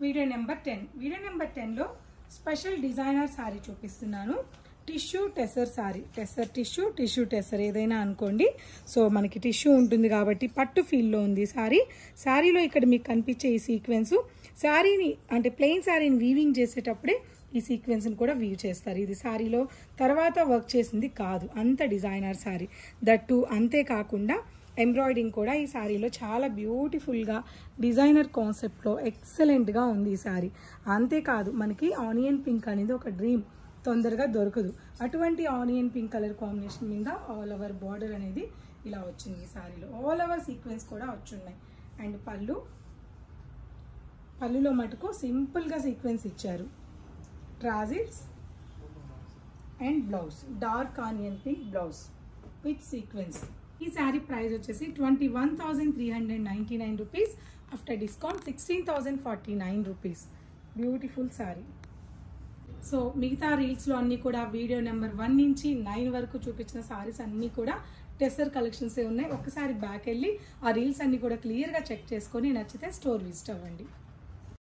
Video number 10 లో special designer sorry చూపిస్తున్నాను. Tissue tussar sorry, tussar tissue, tissue tussar ఏదైనా అనుకోండి. సో మనకి టిష్యూ ఉంటుంది కాబట్టి పట్టు ఫీల్లో ఉంది సారీ. సారీలో ఇక్కడ మీకు కనిపించే ఈ సీక్వెన్స్ సారీని అంటే ప్లెయిన్ సారీని వీవింగ్ చేసేటప్పుడే ఈ సీక్వెన్స్ని కూడా వీవ్ చేస్తారు. ఇది సారీలో తర్వాత వర్క్ చేసింది కాదు, అంత డిజైనర్ సారీ. దట్టు అంతేకాకుండా ఎంబ్రాయిడింగ్ కూడా ఈ సారీలో చాలా బ్యూటిఫుల్గా డిజైనర్ కాన్సెప్ట్లో ఎక్సలెంట్గా ఉంది ఈ సారీ. అంతేకాదు మనకి ఆనియన్ పింక్ అనేది ఒక డ్రీమ్, తొందరగా దొరకదు. అటువంటి ఆనియన్ పింక్ కలర్ కాంబినేషన్ మీద ఆల్ ఓవర్ బార్డర్ అనేది ఇలా వచ్చింది ఈ సారీలో. ఆల్ ఓవర్ సీక్వెన్స్ కూడా వచ్చున్నాయి. అండ్ పళ్ళులో మటుకు సింపుల్గా సీక్వెన్స్ ఇచ్చారు. ట్రాజిల్స్ and blouse dark onion pink blouse with sequence. ఈ శారీ ప్రైస్ వచ్చేసి 21,399 rupees. After discount 16,049 rupees. Beautiful sari. So మిగతా రీల్స్లో అన్నీ కూడా వీడియో నెంబర్ 1 నుంచి 9 వరకు చూపించిన సారీస్ అన్నీ కూడా టెసర్ కలెక్షన్సే ఉన్నాయి. ఒక్కసారి బ్యాక్ వెళ్ళి ఆ రీల్స్ అన్నీ కూడా క్లియర్గా చెక్ చేసుకొని నచ్చితే స్టోర్ విజిట్ అవ్వండి.